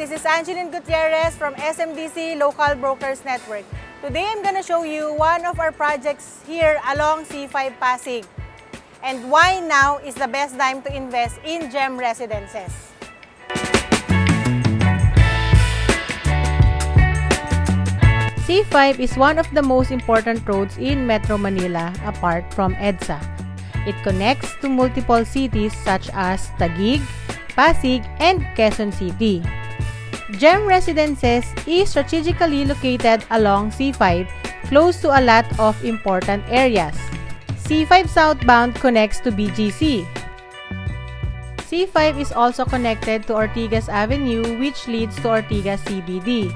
This is Angeline Gutierrez from SMDC Local Brokers Network. Today I'm going to show you one of our projects here along C5 Pasig and why now is the best time to invest in GEM Residences. C5 is one of the most important roads in Metro Manila apart from EDSA. It connects to multiple cities such as Taguig, Pasig, and Quezon City. GEM Residences is strategically located along C5, close to a lot of important areas. C5 southbound connects to BGC. C5 is also connected to Ortigas Avenue, which leads to Ortigas CBD,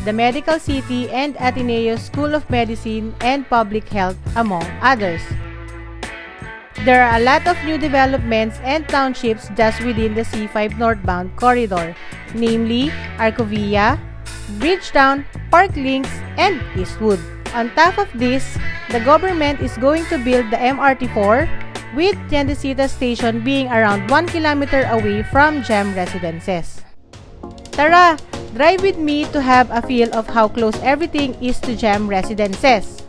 the Medical City, and Ateneo School of Medicine and Public Health, among others. There are a lot of new developments and townships just within the C5 northbound corridor, namely Arcovia, Bridgetown, Parklinks, and Eastwood. On top of this, the government is going to build the MRT4, with Tiendecita Station being around 1 kilometer away from GEM Residences. Tara, drive with me to have a feel of how close everything is to GEM Residences.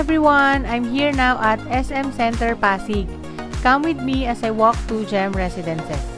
everyone! I'm here now at SM Center Pasig. Come with me as I walk to GEM Residences.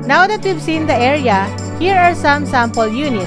Now that we've seen the area, here are some sample units.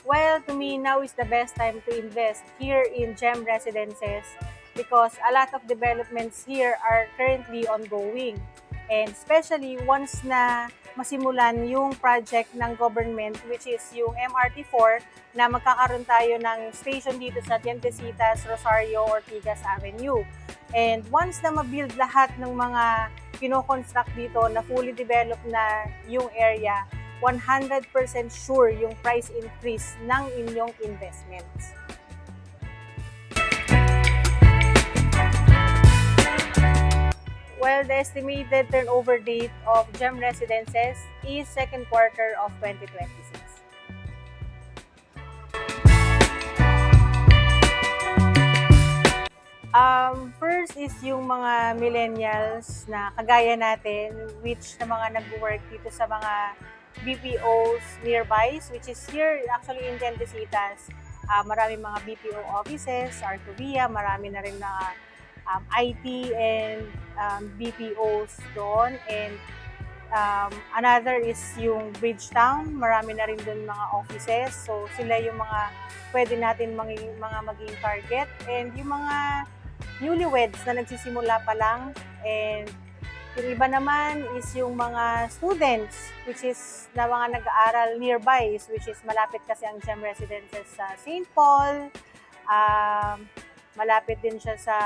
Well, to me, now is the best time to invest here in GEM Residences because a lot of developments here are currently ongoing. And especially once na masimulan yung project ng government, which is yung MRT4, na magkakaroon tayo ng station dito sa Tientesitas, Rosario, Ortigas Avenue. And once na mabuild lahat ng mga kino-construct dito na fully developed na yung area, 100% sure yung price increase ng inyong investments. Well, the estimated turnover date of GEM Residences is second quarter of 2026. First is yung mga millennials na kagaya natin, which na mga nag-work dito sa mga BPOs nearby, which is here actually in Tientesitas. Marami mga BPO offices, Arcovia, marami na rin mga IT and BPOs doon. And another is yung Bridgetown, marami na rin doon mga offices. So sila yung mga pwede natin maging target. And yung mga newlyweds na nagsisimula pa lang, and yung iba naman is yung mga students, which is na mga nag-aaral nearby, which is malapit kasi ang GEM Residences sa St. Paul, malapit din siya sa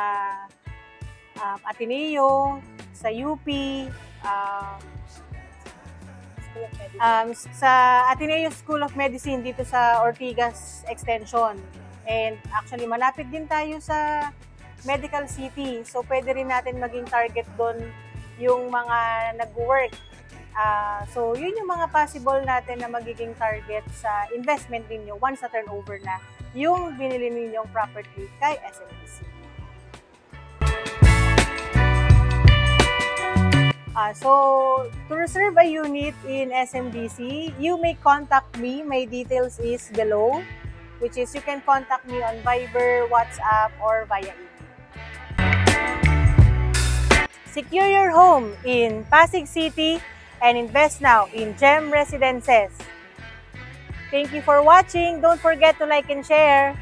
Ateneo, sa UP, sa Ateneo School of Medicine dito sa Ortigas Extension. And actually malapit din tayo sa Medical City, so pwede rin natin maging target doon yung mga nag-work. So, yun yung mga possible natin na magiging target sa investment ninyo once na turnover na yung binili ninyong property kay SMBC. So, to reserve a unit in SMBC, you may contact me. My details is below, which is you can contact me on Viber, WhatsApp, or via email. Secure your home in Pasig City and invest now in GEM Residences. Thank you for watching. Don't forget to like and share.